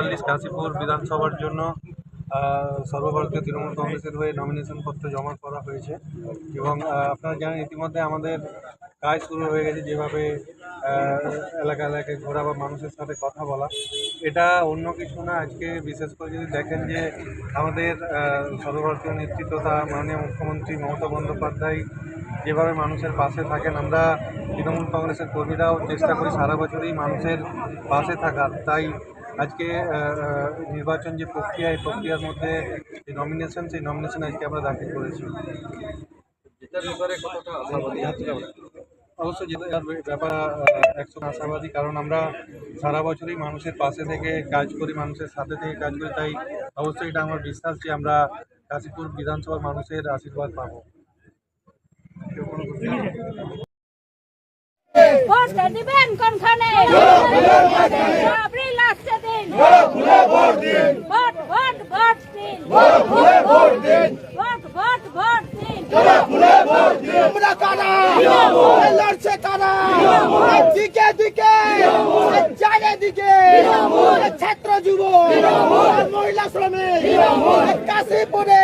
চুয়াল্লিশ কাশীপুর বিধানসভার জন্য সর্বভারতীয় তৃণমূল কংগ্রেসের হয়ে নমিনেশন পত্র জমা করা হয়েছে এবং আপনারা জানেন ইতিমধ্যে আমাদের কাজ শুরু হয়ে গেছে, যেভাবে এলাকা এলাকায় ঘোরা বা মানুষের সাথে কথা বলা। এটা অন্য কিছু না, আজকে বিশেষ করে যদি দেখেন যে আমাদের সর্বভারতীয় নেতৃত্ব তথা মাননীয় মুখ্যমন্ত্রী মমতা বন্দ্যোপাধ্যায় যেভাবে মানুষের পাশে থাকেন, আমরা তৃণমূল কংগ্রেসের কর্মীরাও চেষ্টা করি সারা বছরই মানুষের পাশে থাকার। তাই আজকে নির্বাচন যে প্রক্রিয়া, এই প্রক্রিয়ার মধ্যে যে নমিনেশন, সেই নমিনেশন আজকে আমরা দাখিল করেছি। অবশ্যই জেতার ব্যাপার 100 আশাবাদী, কারণ আমরা সারা বছরই মানুষের পাশে থেকে কাজ করি, মানুষের সাথে থেকে কাজ করি। তাই অবশ্যই এটা আমার বিশ্বাস যে আমরা কাশীপুর বিধানসভার মানুষের আশীর্বাদ পাবো। ভোটটা দিবেন কোনখানে? এপ্রিল আসছে দিন, ভোট দিন, ভোট ভোট ভোট দিন, ভোট ভোট দিন, ভোট ভোট ভোট দিন, ভোট দিন। আমরা কারা লড়ছে কারা? দিকে দিকে চারিদিকে ছাত্র যুব মহিলা শ্রমিক কাশীপুরে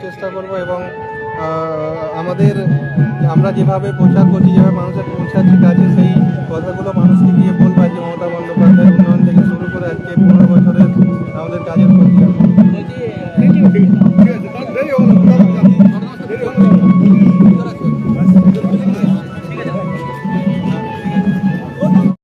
চেষ্টা করব এবং আমরা যেভাবে প্রচার করছি, যেভাবে মানুষের পৌঁছাচ্ছি কাছে, সেই কথাগুলো মানুষকে গিয়ে বলবো যে মমতা বন্দ্যোপাধ্যায়ের উন্নয়ন থেকে শুরু করে আজকে 15 বছরের আমাদের কাজের প্রক্রিয়া।